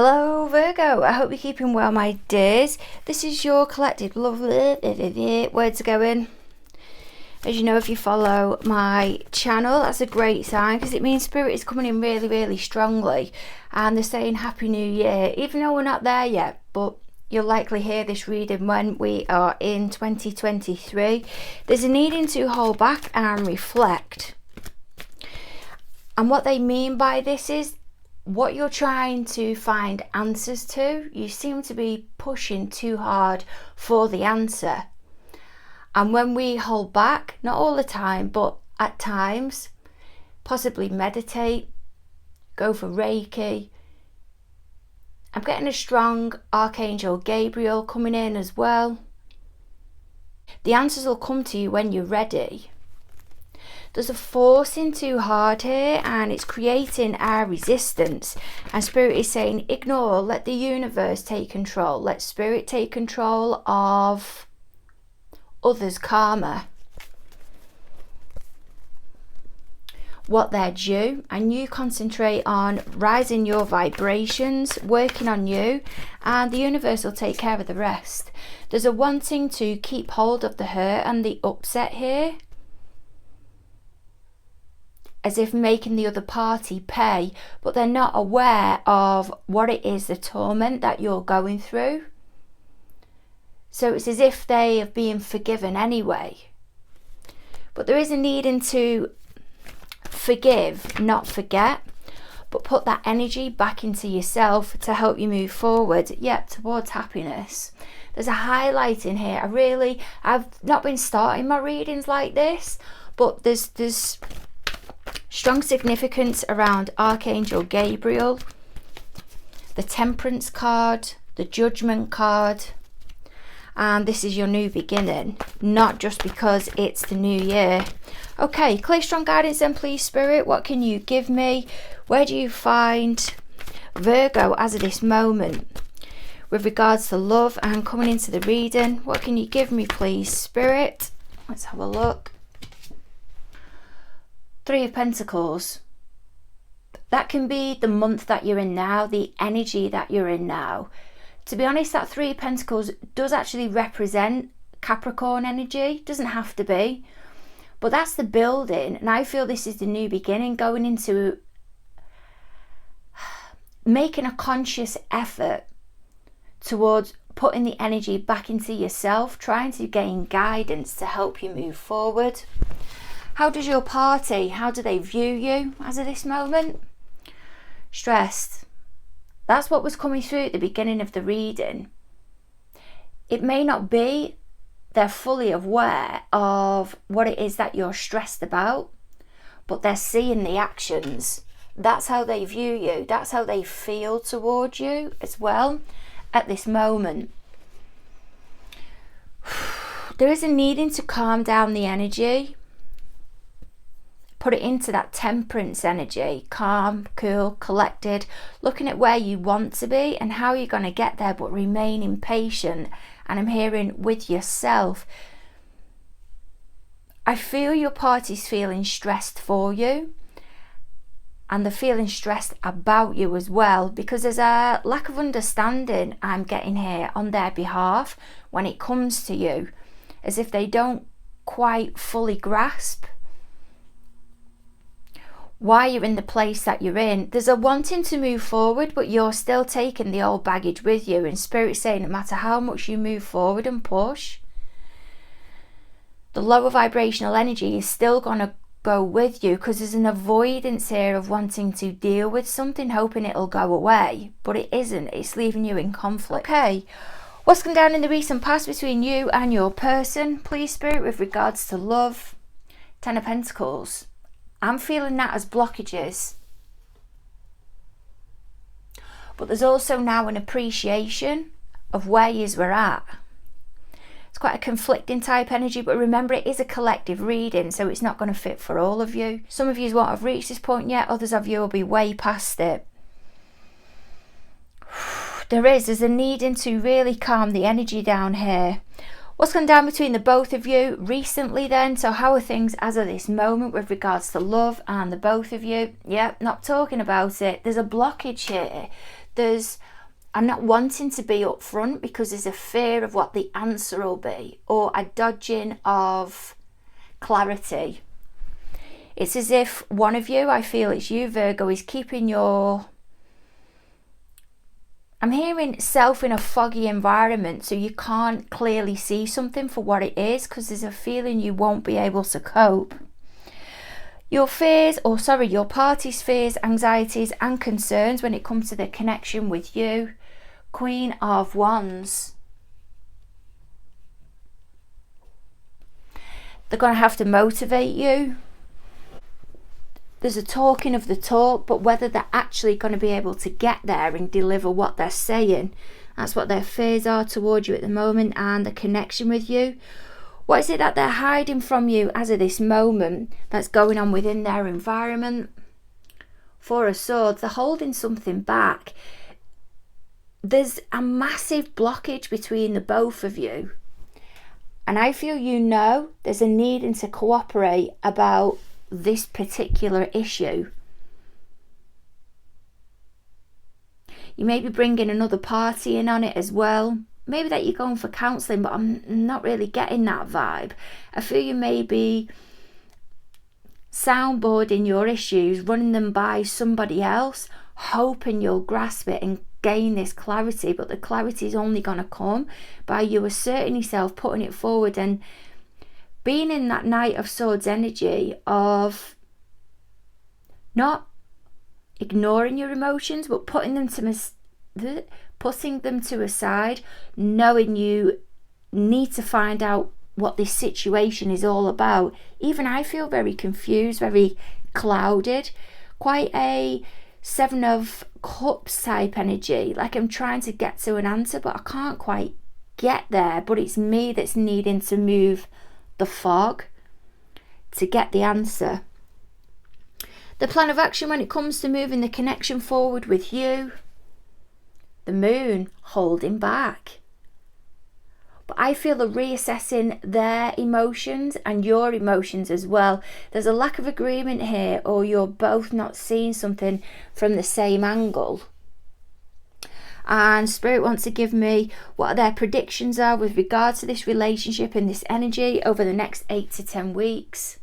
Hello Virgo, I hope you're keeping well my dears. This is your collective love words are going. As you know, if you follow my channel, that's a great sign because it means spirit is coming in really strongly, and they're saying happy new year, even though we're not there yet, but you'll likely hear this reading when we are in 2023. There's a needing to hold back and reflect, and what they mean by this is what you're trying to find answers to. You seem to be pushing too hard for the answer. And when we hold back, not all the time, but at times, possibly meditate, go for Reiki. I'm getting a strong Archangel Gabriel coming in as well. The answers will come to you when you're ready. There's a forcing too hard here, and it's creating our resistance, and spirit is saying ignore, let the universe take control, let spirit take control of others' karma, what they're due, and you concentrate on rising your vibrations, working on you, and the universe will take care of the rest. There's a wanting to keep hold of the hurt and the upset here, as if making the other party pay, but they're not aware of what it is, the torment that you're going through. So it's as if they have been forgiven anyway. But there is a needing to forgive, not forget, but put that energy back into yourself to help you move forward, towards happiness. There's a highlight in here. I've not been starting my readings like this, but there's strong significance around Archangel Gabriel, the Temperance card, the Judgment card, and this is your new beginning, not just because it's the new year. Okay, clear strong guidance then please Spirit. What can you give me? Where do you find Virgo as of this moment with regards to love and coming into the reading? What can you give me please Spirit? Let's have a look. Three of Pentacles. That can be the month that you're in now, the energy that you're in now. To be honest, that Three of Pentacles does actually represent Capricorn energy. Doesn't have to be, but that's the building, and I feel this is the new beginning, going into making a conscious effort towards putting the energy back into yourself, trying to gain guidance to help you move forward. How does your party, how do they view you as of this moment? Stressed. That's what was coming through at the beginning of the reading. It may not be they're fully aware of what it is that you're stressed about, but they're seeing the actions. That's how they view you. That's how they feel towards you as well at this moment. There is a needing to calm down the energy. Put it into that Temperance energy, calm, cool, collected, looking at where you want to be and how you're going to get there, but remaining patient. And I'm hearing with yourself. I feel your party's feeling stressed for you, and they're feeling stressed about you as well, because there's a lack of understanding I'm getting here on their behalf when it comes to you, as if they don't quite fully grasp why you're in the place that you're in. There's a wanting to move forward, but you're still taking the old baggage with you, and Spirit's saying no matter how much you move forward and push, the lower vibrational energy is still going to go with you, because there's an avoidance here of wanting to deal with something, hoping it'll go away, but it isn't. It's leaving you in conflict. Okay, what's gone down in the recent past between you and your person, please Spirit, with regards to love? Ten of Pentacles. I'm feeling that as blockages, but there's also now an appreciation of where yous were at. It's quite a conflicting type energy, but remember it is a collective reading, so it's not going to fit for all of you. Some of you won't have reached this point yet, others of you will be way past it. There's a needing to really calm the energy down here. What's gone down between the both of you recently then? So how are things as of this moment with regards to love and the both of you? Yeah, not talking about it. There's a blockage here. I'm not wanting to be upfront because there's a fear of what the answer will be, or a dodging of clarity. It's as if one of you, I feel it's you, Virgo, is keeping I'm hearing self in a foggy environment, so you can't clearly see something for what it is because there's a feeling you won't be able to cope. Your fears, your party's fears, anxieties and concerns when it comes to the connection with you. Queen of Wands. They're going to have to motivate you. There's a talking of the talk, but whether they're actually going to be able to get there and deliver what they're saying, that's what their fears are towards you at the moment, and the connection with you. What is it that they're hiding from you as of this moment that's going on within their environment? Four of Swords, they're holding something back. There's a massive blockage between the both of you. And I feel there's a needing to cooperate about this particular issue. You may be bringing another party in on it as well. Maybe that you're going for counselling, but I'm not really getting that vibe. I feel you may be soundboarding your issues, running them by somebody else, hoping you'll grasp it and gain this clarity, but the clarity is only going to come by you asserting yourself, putting it forward, and being in that Knight of Swords energy of not ignoring your emotions, but putting them to a side, knowing you need to find out what this situation is all about. Even I feel very confused, very clouded, quite a Seven of Cups type energy, like I'm trying to get to an answer but I can't quite get there, but it's me that's needing to move the fog to get the answer. The plan of action when it comes to moving the connection forward with you, the Moon holding back. But I feel they're reassessing their emotions and your emotions as well. There's a lack of agreement here, or you're both not seeing something from the same angle. And Spirit wants to give me what their predictions are with regard to this relationship and this energy over the next 8 to 10 weeks.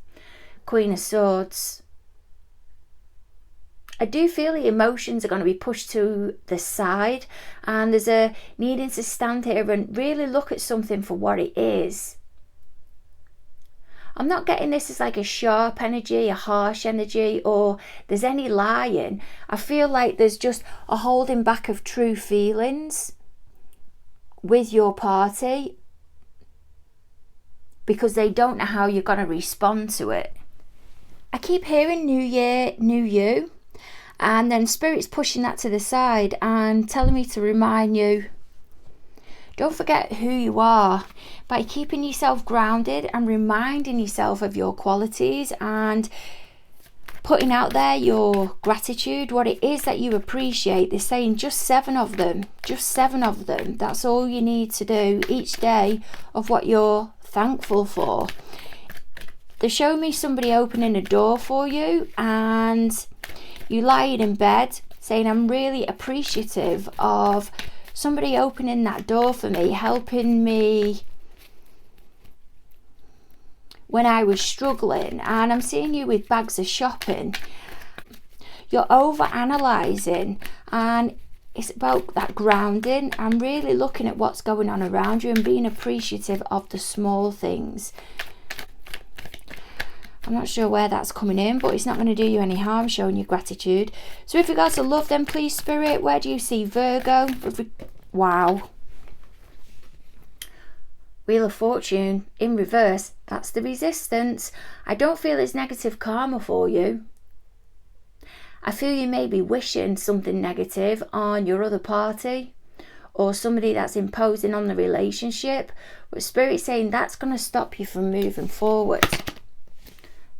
Queen of Swords. I do feel the emotions are going to be pushed to the side, and there's a needing to stand here and really look at something for what it is. I'm not getting this as like a sharp energy, a harsh energy, or there's any lying. I feel like there's just a holding back of true feelings with your party because they don't know how you're going to respond to it. I keep hearing new year, new you. And then Spirit's pushing that to the side and telling me to remind you, don't forget who you are, by keeping yourself grounded and reminding yourself of your qualities and putting out there your gratitude, what it is that you appreciate. They're saying just 7 of them, just 7 of them. That's all you need to do each day of what you're thankful for. They're showing me somebody opening a door for you, and you lying in bed saying, I'm really appreciative of somebody opening that door for me, helping me when I was struggling. And I'm seeing you with bags of shopping. You're over analysing, and it's about that grounding. I'm really looking at what's going on around you and being appreciative of the small things. I'm not sure where that's coming in, but it's not going to do you any harm showing your gratitude. So with regards to love then, please, Spirit, where do you see Virgo? Wow. Wheel of Fortune in reverse. That's the Resistance. I don't feel it's negative karma for you. I feel you may be wishing something negative on your other party or somebody that's imposing on the relationship. But Spirit's saying that's going to stop you from moving forward.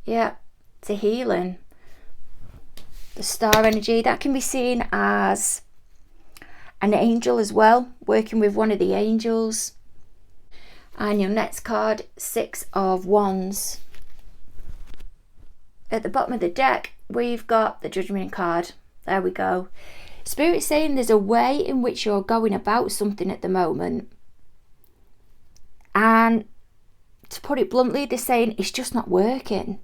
Yeah, it's a healing. The star energy, that can be seen as an angel as well, working with one of the angels. And your next card, 6 of Wands. At the bottom of the deck, we've got the Judgment card. There we go. Spirit's saying there's a way in which you're going about something at the moment. And to put it bluntly, they're saying it's just not working.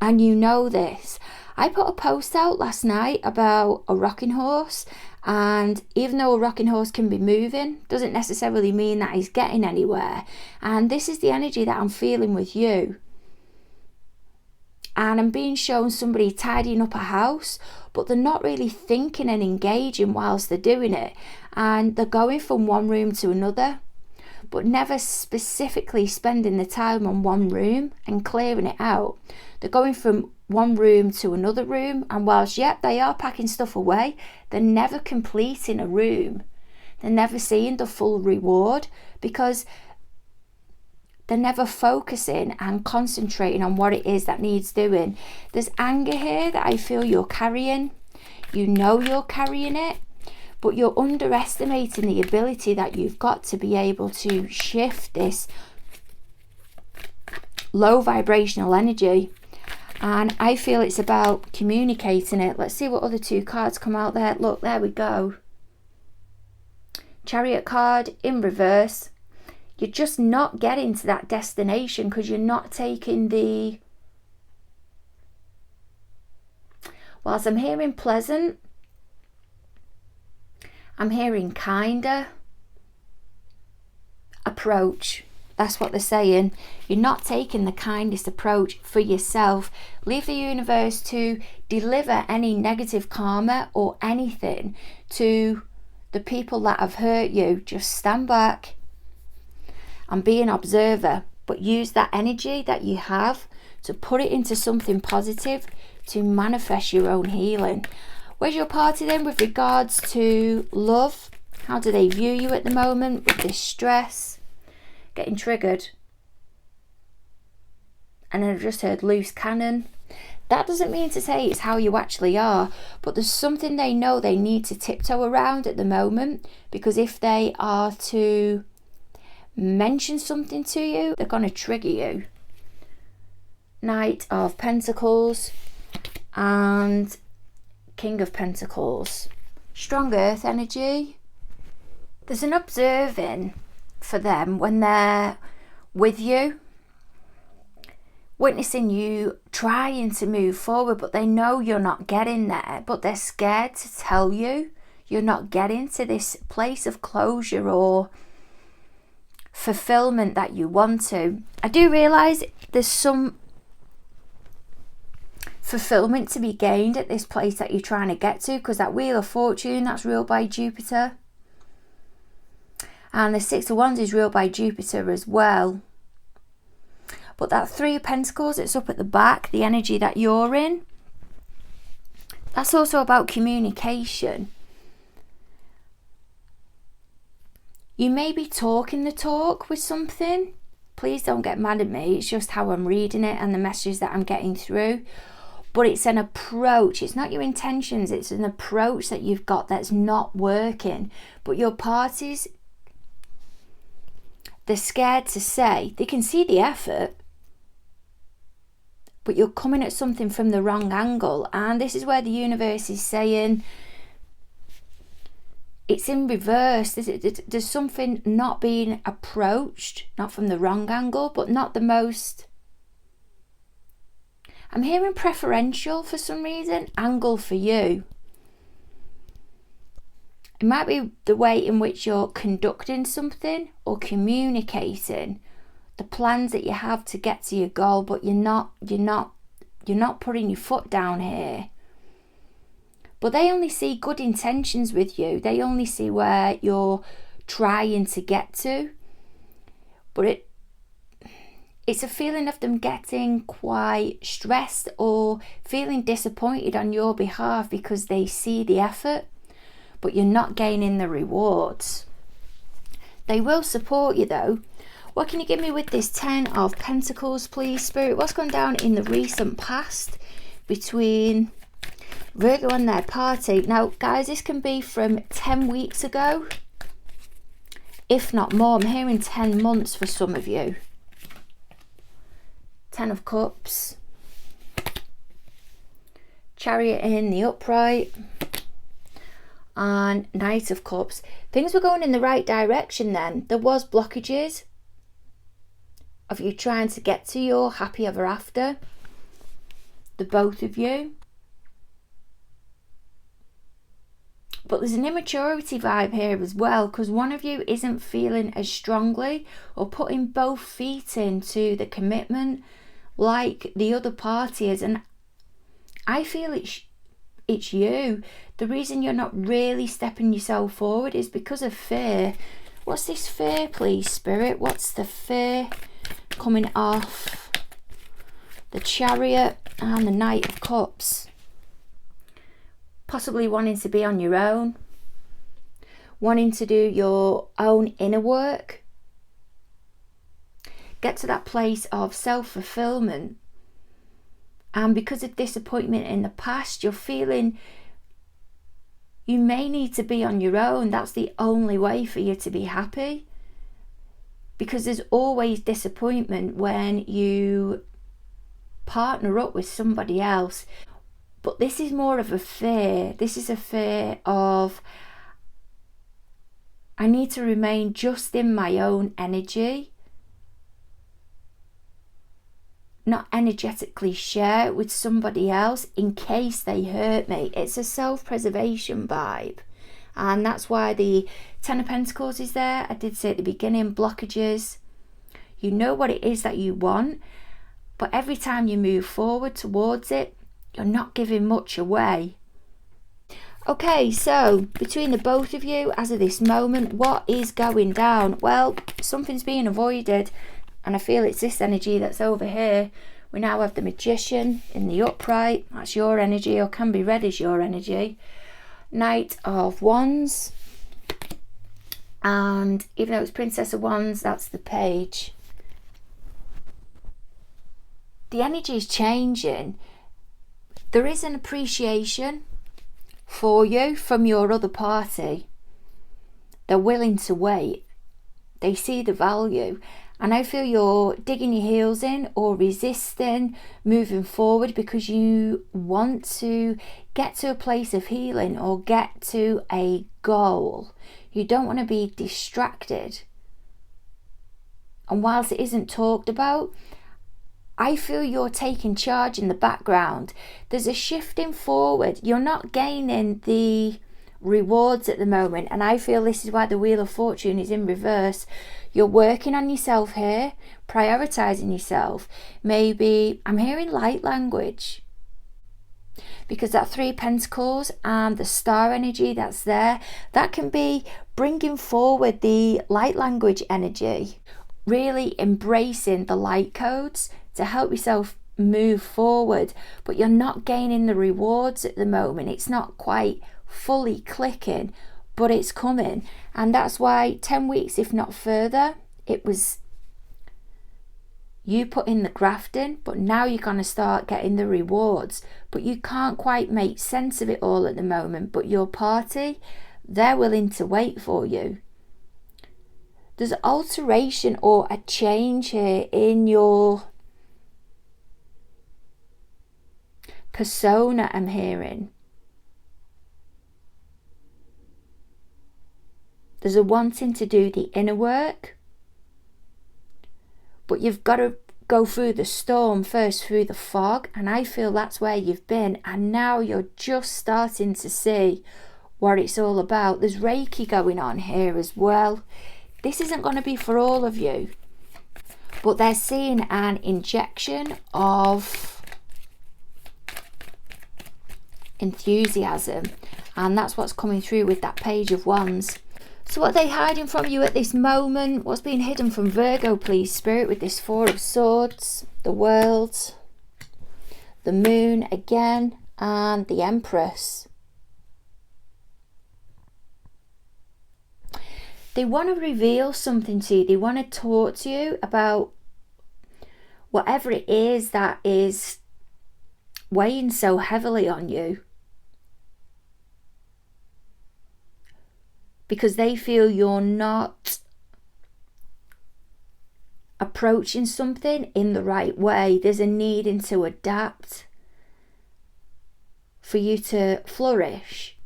And you know this. I put a post out last night about a rocking horse. And even though a rocking horse can be moving, doesn't necessarily mean that he's getting anywhere. And this is the energy that I'm feeling with you. And I'm being shown somebody tidying up a house, but they're not really thinking and engaging whilst they're doing it. And they're going from one room to another, but never specifically spending the time on one room and clearing it out. They're going from one room to another room, and whilst yet they are packing stuff away, they're never completing a room. They're never seeing the full reward because they're never focusing and concentrating on what it is that needs doing. There's anger here that I feel you're carrying. You know you're carrying it, but you're underestimating the ability that you've got to be able to shift this low vibrational energy. And I feel it's about communicating it. Let's see what other two cards come out there. Look, there we go. Chariot card in reverse. You're just not getting to that destination because you're not taking the... Whilst I'm hearing pleasant, I'm hearing kinder approach. That's what they're saying. You're not taking the kindest approach for yourself. Leave the universe to deliver any negative karma or anything to the people that have hurt you. Just stand back and be an observer, but use that energy that you have to put it into something positive to manifest your own healing. Where's your party then with regards to love? How do they view you at the moment with this stress? Getting triggered. And then I've just heard loose cannon. That doesn't mean to say it's how you actually are, but there's something they know they need to tiptoe around at the moment, because if they are to mention something to you, they're going to trigger you. Knight of Pentacles and King of Pentacles. Strong earth energy. There's an observing for them when they're with you, witnessing you trying to move forward, but they know you're not getting there, but they're scared to tell you you're not getting to this place of closure or fulfillment that you want to. I do realise there's some fulfillment to be gained at this place that you're trying to get to, because that Wheel of Fortune, that's ruled by Jupiter. And the Six of Wands is ruled by Jupiter as well. But that Three of Pentacles, it's up at the back, the energy that you're in, that's also about communication. You may be talking the talk with something. Please don't get mad at me. It's just how I'm reading it and the messages that I'm getting through. But it's an approach. It's not your intentions. It's an approach that you've got that's not working. But your parties, they're scared to say. They can see the effort, but you're coming at something from the wrong angle. And this is where the universe is saying it's in reverse. There's something not being approached, not from the wrong angle, but not the most... I'm hearing preferential for some reason, angle for you. It might be the way in which you're conducting something or communicating the plans that you have to get to your goal, but you're not putting your foot down here. But they only see good intentions with you. They only see where you're trying to get to. But it's a feeling of them getting quite stressed or feeling disappointed on your behalf because they see the effort, but you're not gaining the rewards. They will support you though. What can you give me with this 10 of Pentacles, please, Spirit? What's gone down in the recent past between Virgo and their party? Now, guys, this can be from 10 weeks ago, if not more. I'm hearing 10 months for some of you. 10 of Cups. Chariot in the upright. and Knight of Cups. Things were going in the right direction then. There was blockages of you trying to get to your happy ever after, the both of you. But there's an immaturity vibe here as well, because one of you isn't feeling as strongly or putting both feet into the commitment like the other party is. And I feel it's you. The reason you're not really stepping yourself forward is because of fear. What's this fear, please, Spirit? What's the fear coming off the Chariot and the Knight of Cups? Possibly wanting to be on your own, wanting to do your own inner work, get to that place of self-fulfillment. And because of disappointment in the past, you're feeling you may need to be on your own. That's the only way for you to be happy, because there's always disappointment when you partner up with somebody else. But this is more of a fear. This is a fear of, I need to remain just in my own energy, not energetically share it with somebody else in case they hurt me. It's a self-preservation vibe. And that's why the Ten of Pentacles is there. I did say at the beginning, blockages. You know what it is that you want, but every time you move forward towards it, you're not giving much away. Okay, so between the both of you, as of this moment, what is going down? Well, something's being avoided, and I feel it's this energy that's over here. We now have the Magician in the upright. That's your energy, or can be read as your energy. Knight of Wands. And even though it's Princess of Wands, that's the Page. The energy is changing. There is an appreciation for you from your other party. They're willing to wait. They see the value. And I feel you're digging your heels in or resisting moving forward because you want to get to a place of healing or get to a goal. You don't want to be distracted. And whilst it isn't talked about, I feel you're taking charge in the background. There's a shifting forward. You're not gaining the rewards at the moment, and I feel this is why the Wheel of Fortune is in reverse. You're working on yourself here, prioritizing yourself. Maybe I'm hearing light language, because that Three of Pentacles and the star energy that's there, that can be bringing forward the light language energy, really embracing the light codes to help yourself move forward. But you're not gaining the rewards at the moment. It's not quite fully clicking, but it's coming. And that's why 10 weeks, if not further, it was you put in the grafting, but now you're going to start getting the rewards. But you can't quite make sense of it all at the moment. But your party, they're willing to wait for you. There's alteration or a change here in your persona, I'm hearing. There's a wanting to do the inner work, but you've got to go through the storm first, through the fog, and I feel that's where you've been, and now you're just starting to see what it's all about. There's Reiki going on here as well. This isn't going to be for all of you, but they're seeing an injection of enthusiasm, and that's what's coming through with that Page of Wands. So what are they hiding from you at this moment? What's being hidden from Virgo, please, Spirit, with this Four of Swords, the World, the Moon again, and the Empress? They want to reveal something to you. They want to talk to you about whatever it is that is weighing so heavily on you, because they feel you're not approaching something in the right way. There's a needing to adapt for you to flourish.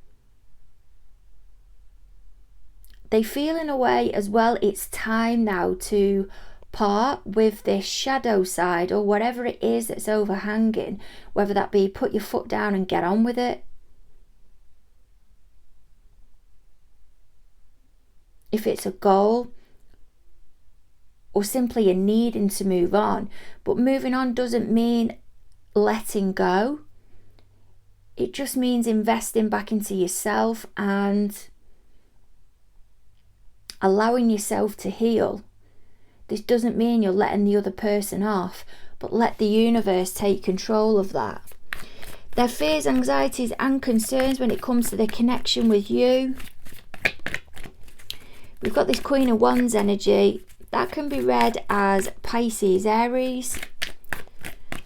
they feel in a way as well, it's time now to part with this shadow side or whatever it is that's overhanging, whether that be put your foot down and get on with it. If it's a goal or simply a needing to move on. But moving on doesn't mean letting go. It just means investing back into yourself and allowing yourself to heal. This doesn't mean you're letting the other person off, but let the universe take control of that. Their fears, anxieties and concerns when it comes to the connection with you. We've got this Queen of Wands energy. That can be read as Pisces, Aries.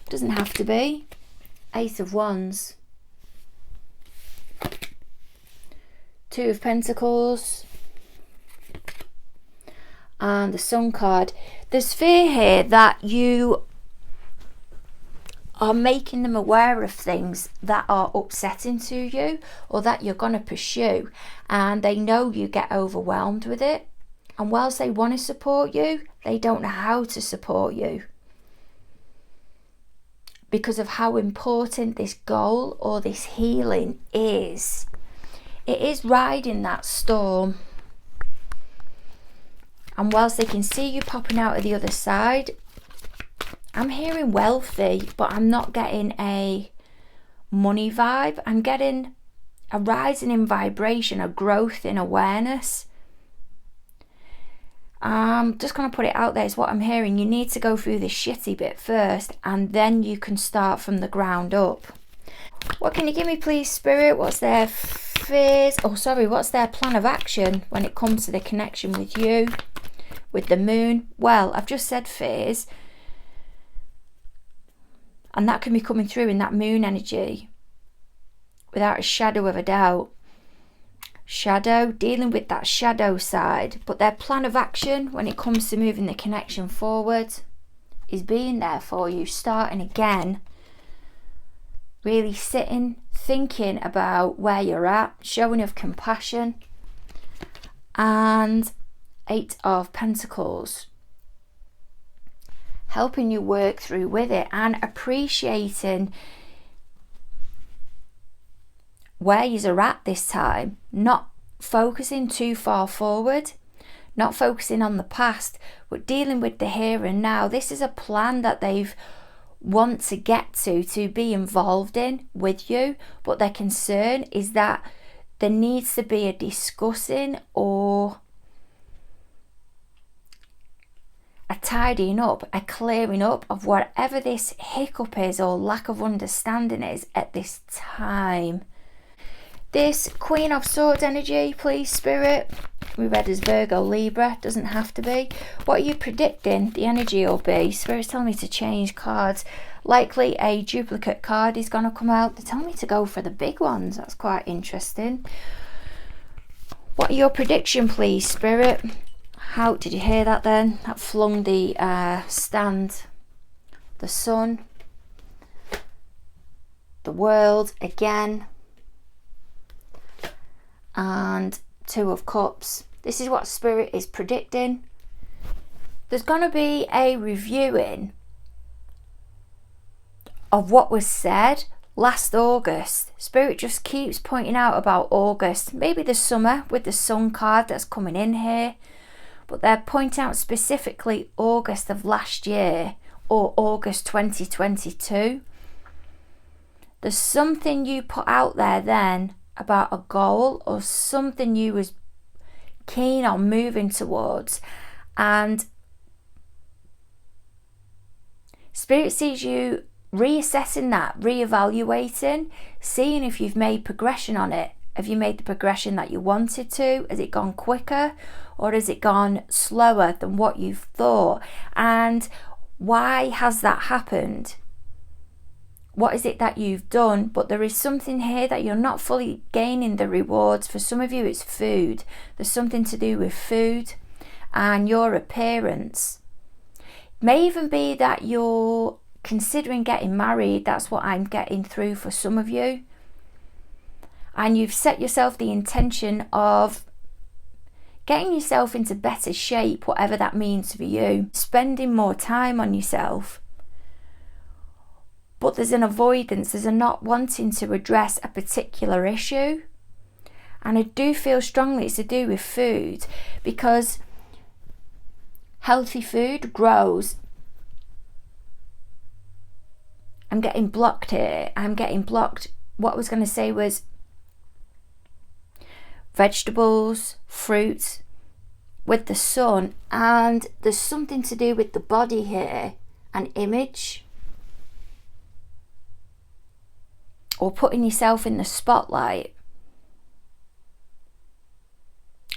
Doesn't have to be. Ace of Wands. Two of Pentacles. And the Sun card. There's fear here that you are making them aware of things that are upsetting to you or that you're going to pursue, and they know you get overwhelmed with it, and whilst they want to support you, they don't know how to support you because of how important this goal or this healing is. It is riding that storm. And whilst they can see you popping out of the other side, I'm hearing wealthy, but I'm not getting a money vibe. I'm getting a rising in vibration, a growth in awareness. I'm just going to put it out there, is what I'm hearing. You need to go through this shitty bit first, and then you can start from the ground up. What can you give me, please, Spirit? What's their fears? Oh, sorry, what's their plan of action when it comes to the connection with you? With the moon? Well, I've just said fears, and that can be coming through in that moon energy without a shadow of a doubt. Shadow, dealing with that shadow side, but their plan of action when it comes to moving the connection forward is being there for you, starting again, really sitting, thinking about where you're at, showing of compassion. And Eight of Pentacles, helping you work through with it and appreciating where you're at this time, not focusing too far forward, not focusing on the past, but dealing with the here and now. This is a plan that they've want to get to be involved in with you, but their concern is that there needs to be a discussing or a tidying up, a clearing up of whatever this hiccup is or lack of understanding is at this time. This Queen of Swords energy, please, Spirit. We read as Virgo, Libra, doesn't have to be. What are you predicting the energy will be? Spirit's telling me to change cards. Likely a duplicate card is going to come out. They're telling me to go for the big ones. That's quite interesting. What are your prediction, please, Spirit? How did you hear that then? That flung the stand. The Sun. The World again. And Two of Cups. This is what Spirit is predicting. There's going to be a reviewing of what was said last August. Spirit just keeps pointing out about August. Maybe the summer with the Sun card that's coming in here. But they're pointing out specifically August of last year or August 2022. There's something you put out there then about a goal or something you was keen on moving towards, and Spirit sees you reassessing that, reevaluating, seeing if you've made progression on it. Have you made the progression that you wanted to? Has it gone quicker or has it gone slower than what you've thought? And why has that happened? What is it that you've done? But there is something here that you're not fully gaining the rewards. For some of you, it's food. There's something to do with food and your appearance. It may even be that you're considering getting married. That's what I'm getting through for some of you. And you've set yourself the intention of getting yourself into better shape, whatever that means for you, spending more time on yourself. But there's an avoidance, there's a not wanting to address a particular issue. And I do feel strongly it's to do with food, because healthy food grows. I'm getting blocked here. I'm getting blocked. What I was going to say was vegetables, fruits, with the sun, and there's something to do with the body here, an image, or putting yourself in the spotlight.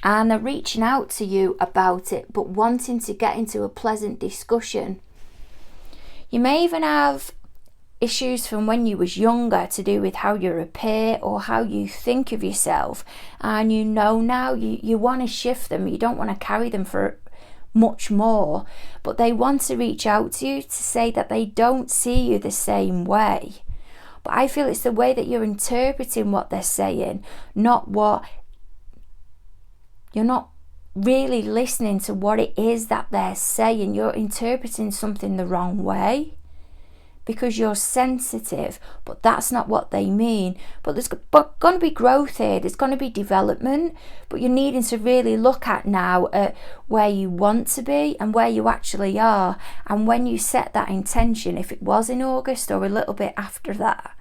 And they're reaching out to you about it, but wanting to get into a pleasant discussion. You may even have issues from when you was younger to do with how you appear or how you think of yourself, and you know now you want to shift them. You don't want to carry them for much more, but they want to reach out to you to say that they don't see you the same way. But I feel it's the way that you're interpreting what they're saying, not what you're not really listening to what it is that they're saying. You're interpreting something the wrong way because you're sensitive, but that's not what they mean. But there's going to be growth here, there's going to be development, but you're needing to really look at now at where you want to be and where you actually are. And when you set that intention, if it was in August or a little bit after that,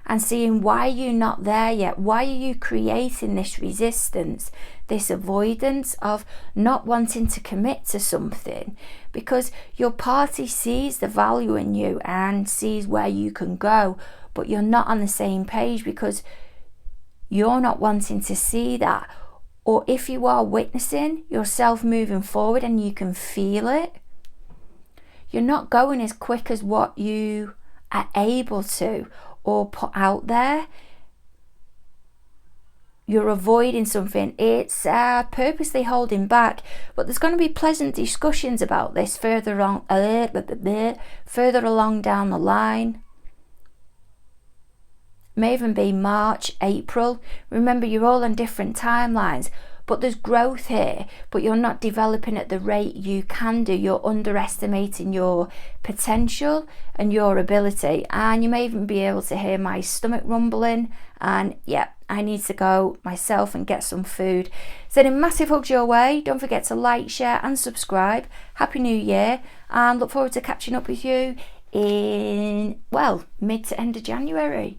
and seeing why you're not there yet, why are you creating this resistance, this avoidance of not wanting to commit to something, because your party sees the value in you and sees where you can go, but you're not on the same page because you're not wanting to see that. Or if you are witnessing yourself moving forward and you can feel it, you're not going as quick as what you are able to or put out there. You're avoiding something. It's purposely holding back, but there's going to be pleasant discussions about this further along down the line. May even be March, April. Remember, you're all on different timelines, but there's growth here, but you're not developing at the rate you can do. You're underestimating your potential and your ability, and you may even be able to hear my stomach rumbling. And yeah, I need to go myself and get some food. Sending massive hugs your way. Don't forget to like, share and subscribe. Happy New Year, and look forward to catching up with you in, well, mid to end of January.